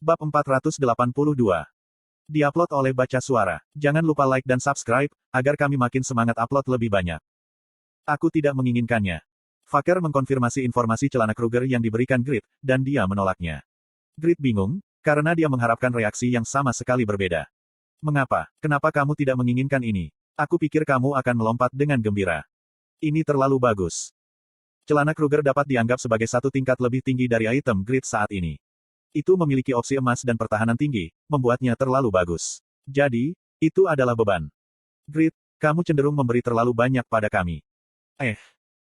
Bab 482. Diupload oleh Baca Suara. Jangan lupa like dan subscribe, agar kami makin semangat upload lebih banyak. Aku tidak menginginkannya. Faker mengkonfirmasi informasi celana Kruger yang diberikan Grid, dan dia menolaknya. Grid bingung, karena dia mengharapkan reaksi yang sama sekali berbeda. Mengapa? Kenapa kamu tidak menginginkan ini? Aku pikir kamu akan melompat dengan gembira. Ini terlalu bagus. Celana Kruger dapat dianggap sebagai satu tingkat lebih tinggi dari item Grid saat ini. Itu memiliki opsi emas dan pertahanan tinggi, membuatnya terlalu bagus. Jadi, itu adalah beban. Grid, kamu cenderung memberi terlalu banyak pada kami.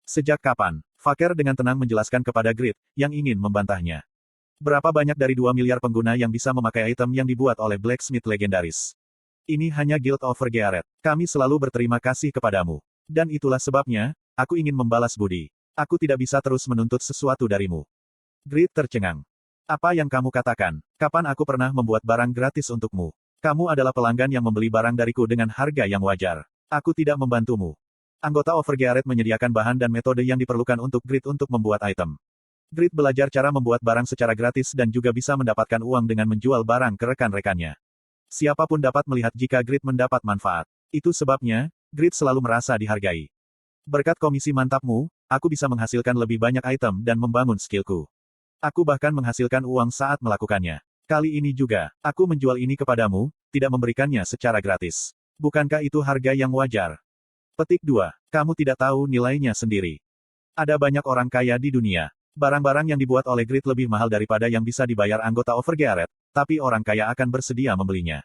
Sejak kapan? Faker dengan tenang menjelaskan kepada Grid, yang ingin membantahnya. Berapa banyak dari 2 miliar pengguna yang bisa memakai item yang dibuat oleh Blacksmith legendaris? Ini hanya Guild of Vergearet. Kami selalu berterima kasih kepadamu. Dan itulah sebabnya, aku ingin membalas budi. Aku tidak bisa terus menuntut sesuatu darimu. Grid tercengang. Apa yang kamu katakan? Kapan aku pernah membuat barang gratis untukmu? Kamu adalah pelanggan yang membeli barang dariku dengan harga yang wajar. Aku tidak membantumu. Anggota Overgearet menyediakan bahan dan metode yang diperlukan untuk Grid untuk membuat item. Grid belajar cara membuat barang secara gratis dan juga bisa mendapatkan uang dengan menjual barang ke rekan-rekannya. Siapapun dapat melihat jika Grid mendapat manfaat. Itu sebabnya, Grid selalu merasa dihargai. Berkat komisi mantapmu, aku bisa menghasilkan lebih banyak item dan membangun skillku. Aku bahkan menghasilkan uang saat melakukannya. Kali ini juga, aku menjual ini kepadamu, tidak memberikannya secara gratis. Bukankah itu harga yang wajar? Petik 2. Kamu tidak tahu nilainya sendiri. Ada banyak orang kaya di dunia. Barang-barang yang dibuat oleh Grid lebih mahal daripada yang bisa dibayar anggota Overgearet, tapi orang kaya akan bersedia membelinya.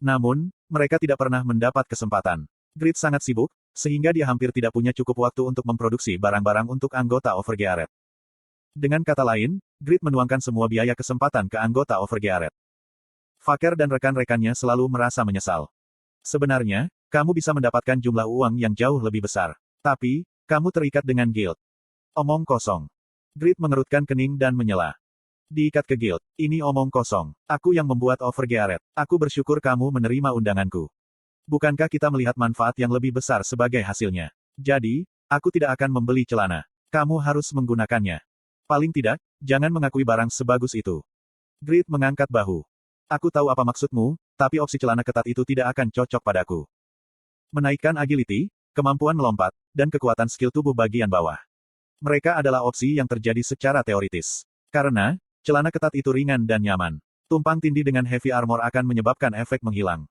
Namun, mereka tidak pernah mendapat kesempatan. Grid sangat sibuk, sehingga dia hampir tidak punya cukup waktu untuk memproduksi barang-barang untuk anggota Overgearet. Dengan kata lain, Grid menuangkan semua biaya kesempatan ke anggota Overgearet. Faker dan rekan-rekannya selalu merasa menyesal. Sebenarnya, kamu bisa mendapatkan jumlah uang yang jauh lebih besar. Tapi, kamu terikat dengan guild. Omong kosong. Grid mengerutkan kening dan menyela. Diikat ke guild. Ini omong kosong. Aku yang membuat Overgearet. Aku bersyukur kamu menerima undanganku. Bukankah kita melihat manfaat yang lebih besar sebagai hasilnya? Jadi, aku tidak akan membeli celana. Kamu harus menggunakannya. Paling tidak, jangan mengakui barang sebagus itu. Grid mengangkat bahu. Aku tahu apa maksudmu, tapi opsi celana ketat itu tidak akan cocok padaku. Menaikkan agility, kemampuan melompat, dan kekuatan skill tubuh bagian bawah. Mereka adalah opsi yang terjadi secara teoritis. Karena, celana ketat itu ringan dan nyaman. Tumpang tindih dengan heavy armor akan menyebabkan efek menghilang.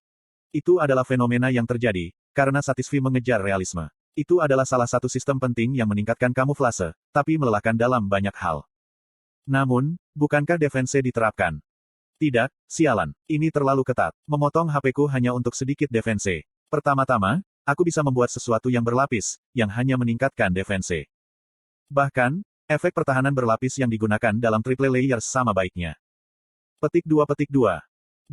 Itu adalah fenomena yang terjadi, karena Satisfy mengejar realisme. Itu adalah salah satu sistem penting yang meningkatkan kamuflase, tapi melelahkan dalam banyak hal. Namun, bukankah defense diterapkan? Tidak, sialan. Ini terlalu ketat. Memotong HP-ku hanya untuk sedikit defense. Pertama-tama, aku bisa membuat sesuatu yang berlapis, yang hanya meningkatkan defense. Bahkan, efek pertahanan berlapis yang digunakan dalam triple layers sama baiknya. Petik 2.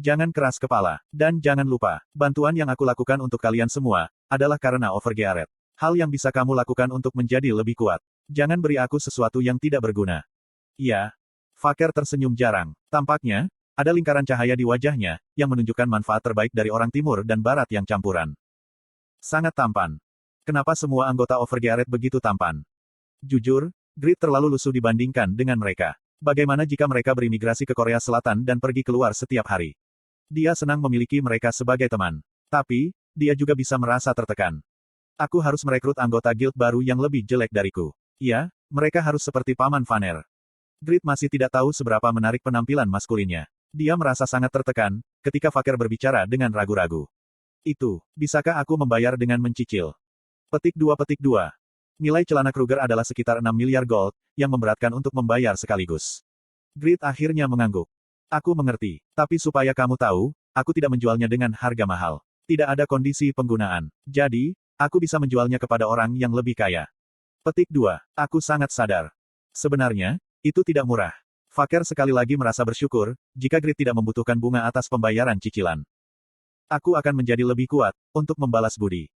Jangan keras kepala. Dan jangan lupa, bantuan yang aku lakukan untuk kalian semua, adalah karena Overgearet. Hal yang bisa kamu lakukan untuk menjadi lebih kuat. Jangan beri aku sesuatu yang tidak berguna. Ya. Faker tersenyum jarang. Tampaknya, ada lingkaran cahaya di wajahnya, yang menunjukkan manfaat terbaik dari orang timur dan barat yang campuran. Sangat tampan. Kenapa semua anggota Overgearet begitu tampan? Jujur, Grid terlalu lusuh dibandingkan dengan mereka. Bagaimana jika mereka berimigrasi ke Korea Selatan dan pergi keluar setiap hari? Dia senang memiliki mereka sebagai teman. Tapi, dia juga bisa merasa tertekan. Aku harus merekrut anggota guild baru yang lebih jelek dariku. Ya, mereka harus seperti Paman Vaner. Grid masih tidak tahu seberapa menarik penampilan maskulinnya. Dia merasa sangat tertekan, ketika Faker berbicara dengan ragu-ragu. Bisakah aku membayar dengan mencicil? Petik 2. Nilai celana Kruger adalah sekitar 6 miliar gold, yang memberatkan untuk membayar sekaligus. Grid akhirnya mengangguk. Aku mengerti, tapi supaya kamu tahu, aku tidak menjualnya dengan harga mahal. Tidak ada kondisi penggunaan. Jadi, aku bisa menjualnya kepada orang yang lebih kaya. Petik 2. Aku sangat sadar. Sebenarnya, itu tidak murah. Faker sekali lagi merasa bersyukur, jika Grid tidak membutuhkan bunga atas pembayaran cicilan. Aku akan menjadi lebih kuat, untuk membalas budi.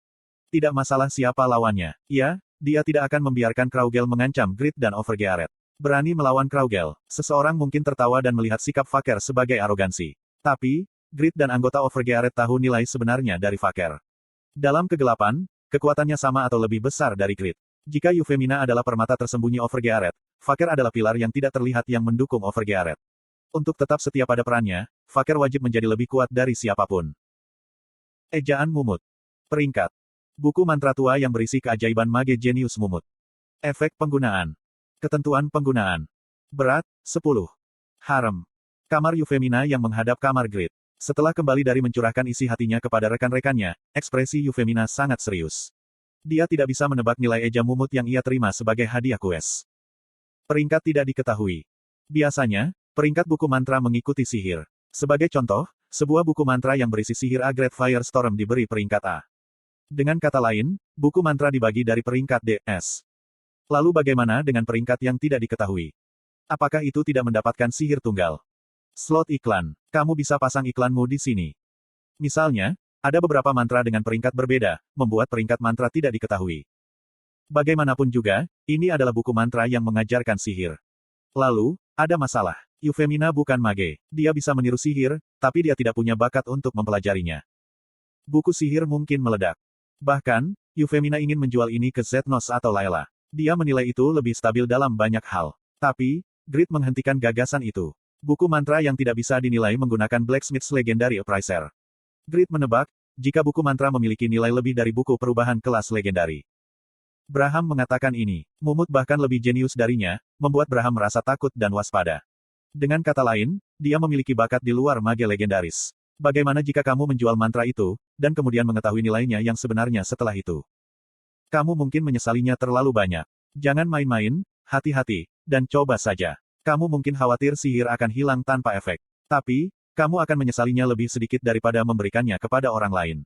Tidak masalah siapa lawannya. Ya, dia tidak akan membiarkan Kraugel mengancam Grid dan Overgearet. Berani melawan Kraugel, seseorang mungkin tertawa dan melihat sikap Faker sebagai arogansi. Tapi, Grid dan anggota Overgearet tahu nilai sebenarnya dari Faker. Dalam kegelapan, kekuatannya sama atau lebih besar dari Grid. Jika Euphemina adalah permata tersembunyi Overgearet, Faker adalah pilar yang tidak terlihat yang mendukung Overgearet. Untuk tetap setia pada perannya, Faker wajib menjadi lebih kuat dari siapapun. Ejaan Mumut. Peringkat. Buku mantra tua yang berisi keajaiban mage jenius Mumut. Efek penggunaan. Ketentuan penggunaan. Berat, 10. Harem. Kamar Yufemina yang menghadap kamar Grid. Setelah kembali dari mencurahkan isi hatinya kepada rekan-rekannya, ekspresi Yufemina sangat serius. Dia tidak bisa menebak nilai eja Mumut yang ia terima sebagai hadiah kues. Peringkat tidak diketahui. Biasanya, peringkat buku mantra mengikuti sihir. Sebagai contoh, sebuah buku mantra yang berisi sihir A Great Firestorm diberi peringkat A. Dengan kata lain, buku mantra dibagi dari peringkat DS. Lalu bagaimana dengan peringkat yang tidak diketahui? Apakah itu tidak mendapatkan sihir tunggal? Slot iklan. Kamu bisa pasang iklanmu di sini. Misalnya, ada beberapa mantra dengan peringkat berbeda, membuat peringkat mantra tidak diketahui. Bagaimanapun juga, ini adalah buku mantra yang mengajarkan sihir. Lalu, ada masalah. Yufemina bukan mage. Dia bisa meniru sihir, tapi dia tidak punya bakat untuk mempelajarinya. Buku sihir mungkin meledak. Bahkan, Yufemina ingin menjual ini ke Zetnos atau Layla. Dia menilai itu lebih stabil dalam banyak hal. Tapi, Grid menghentikan gagasan itu. Buku mantra yang tidak bisa dinilai menggunakan Blacksmith's Legendary Appraiser. Grid menebak, jika buku mantra memiliki nilai lebih dari buku perubahan kelas legendari. Braham mengatakan ini. Mumut bahkan lebih jenius darinya, membuat Braham merasa takut dan waspada. Dengan kata lain, dia memiliki bakat di luar mage legendaris. Bagaimana jika kamu menjual mantra itu, dan kemudian mengetahui nilainya yang sebenarnya setelah itu? Kamu mungkin menyesalinya terlalu banyak. Jangan main-main, hati-hati, dan coba saja. Kamu mungkin khawatir sihir akan hilang tanpa efek. Tapi, kamu akan menyesalinya lebih sedikit daripada memberikannya kepada orang lain.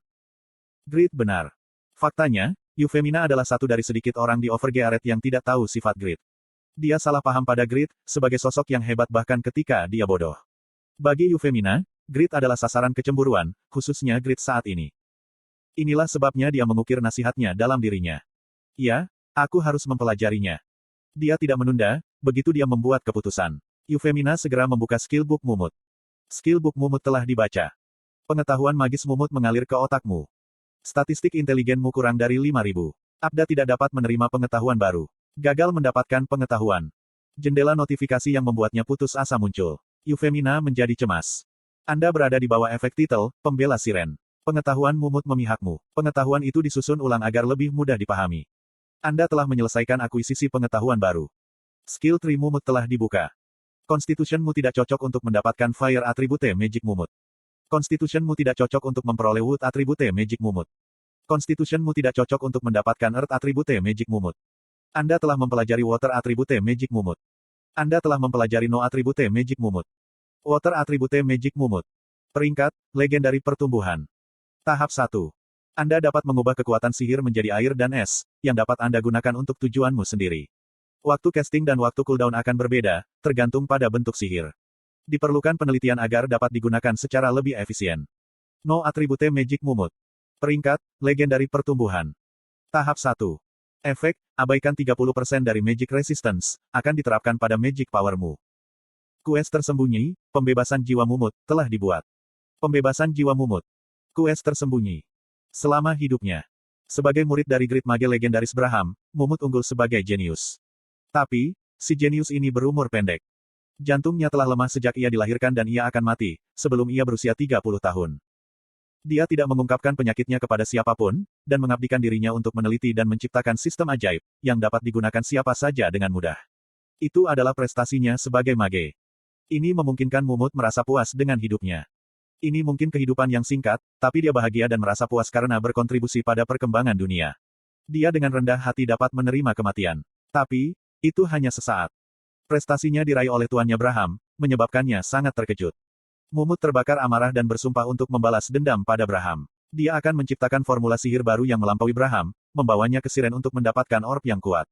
Grid benar. Faktanya, Yufemina adalah satu dari sedikit orang di Overgearet yang tidak tahu sifat Grid. Dia salah paham pada Grid, sebagai sosok yang hebat bahkan ketika dia bodoh. Bagi Yufemina, Grid adalah sasaran kecemburuan, khususnya Grid saat ini. Inilah sebabnya dia mengukir nasihatnya dalam dirinya. Ya, aku harus mempelajarinya. Dia tidak menunda, begitu dia membuat keputusan. Yufemina segera membuka skill book Mumut. Skill book Mumut telah dibaca. Pengetahuan magis Mumut mengalir ke otakmu. Statistik inteligenmu kurang dari 5.000. Abda tidak dapat menerima pengetahuan baru. Gagal mendapatkan pengetahuan. Jendela notifikasi yang membuatnya putus asa muncul. Yufemina menjadi cemas. Anda berada di bawah efek titel, Pembela Siren. Pengetahuan Mumut memihakmu. Pengetahuan itu disusun ulang agar lebih mudah dipahami. Anda telah menyelesaikan akuisisi pengetahuan baru. Skill tree Mumut telah dibuka. Constitutionmu tidak cocok untuk mendapatkan Fire Attribute Magic Mumut. Constitutionmu tidak cocok untuk memperoleh Wood Attribute Magic Mumut. Constitutionmu tidak cocok untuk mendapatkan Earth Attribute Magic Mumut. Anda telah mempelajari Water Attribute Magic Mumut. Anda telah mempelajari No Attribute Magic Mumut. Water Attribute Magic Mumut. Peringkat, Legendari Pertumbuhan. Tahap 1. Anda dapat mengubah kekuatan sihir menjadi air dan es, yang dapat Anda gunakan untuk tujuanmu sendiri. Waktu casting dan waktu cooldown akan berbeda, tergantung pada bentuk sihir. Diperlukan penelitian agar dapat digunakan secara lebih efisien. No Attribute Magic Mumut. Peringkat, Legendari Pertumbuhan. Tahap 1. Efek, abaikan 30% dari Magic Resistance, akan diterapkan pada Magic Powermu. Kues tersembunyi, Pembebasan Jiwa Mumut, telah dibuat. Pembebasan Jiwa Mumut. Kues tersembunyi. Selama hidupnya. Sebagai murid dari Grid Mage Legendaris Braham, Mumut unggul sebagai jenius. Tapi, si jenius ini berumur pendek. Jantungnya telah lemah sejak ia dilahirkan dan ia akan mati, sebelum ia berusia 30 tahun. Dia tidak mengungkapkan penyakitnya kepada siapapun, dan mengabdikan dirinya untuk meneliti dan menciptakan sistem ajaib, yang dapat digunakan siapa saja dengan mudah. Itu adalah prestasinya sebagai mage. Ini memungkinkan Mumut merasa puas dengan hidupnya. Ini mungkin kehidupan yang singkat, tapi dia bahagia dan merasa puas karena berkontribusi pada perkembangan dunia. Dia dengan rendah hati dapat menerima kematian. Tapi, itu hanya sesaat. Prestasinya diraih oleh tuannya Braham, menyebabkannya sangat terkejut. Mumut terbakar amarah dan bersumpah untuk membalas dendam pada Braham. Dia akan menciptakan formula sihir baru yang melampaui Braham, membawanya ke Siren untuk mendapatkan orb yang kuat.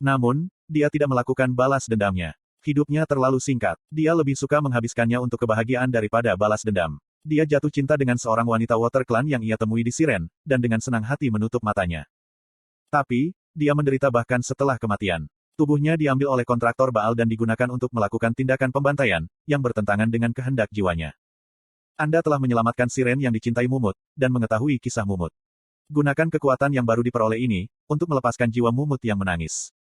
Namun, dia tidak melakukan balas dendamnya. Hidupnya terlalu singkat. Dia lebih suka menghabiskannya untuk kebahagiaan daripada balas dendam. Dia jatuh cinta dengan seorang wanita Water Clan yang ia temui di Siren, dan dengan senang hati menutup matanya. Tapi, dia menderita bahkan setelah kematian. Tubuhnya diambil oleh kontraktor Baal dan digunakan untuk melakukan tindakan pembantaian, yang bertentangan dengan kehendak jiwanya. Anda telah menyelamatkan Siren yang dicintai Mumut, dan mengetahui kisah Mumut. Gunakan kekuatan yang baru diperoleh ini, untuk melepaskan jiwa Mumut yang menangis.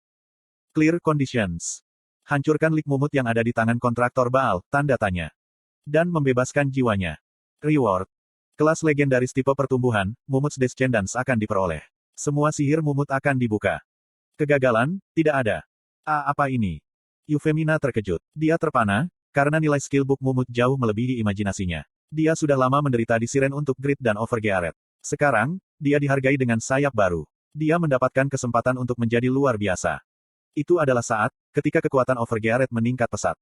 Clear Conditions. Hancurkan lik mumut yang ada di tangan kontraktor Baal, tanda tanya. Dan membebaskan jiwanya. Reward. Kelas legendaris tipe pertumbuhan, Mumut's Descendants akan diperoleh. Semua sihir mumut akan dibuka. Kegagalan, tidak ada. Apa ini? Euphemina terkejut. Dia terpana, karena nilai skill book mumut jauh melebihi imajinasinya. Dia sudah lama menderita di Siren untuk Grid dan Overgeared. Sekarang, dia dihargai dengan sayap baru. Dia mendapatkan kesempatan untuk menjadi luar biasa. Itu adalah saat, ketika kekuatan Overgeared meningkat pesat.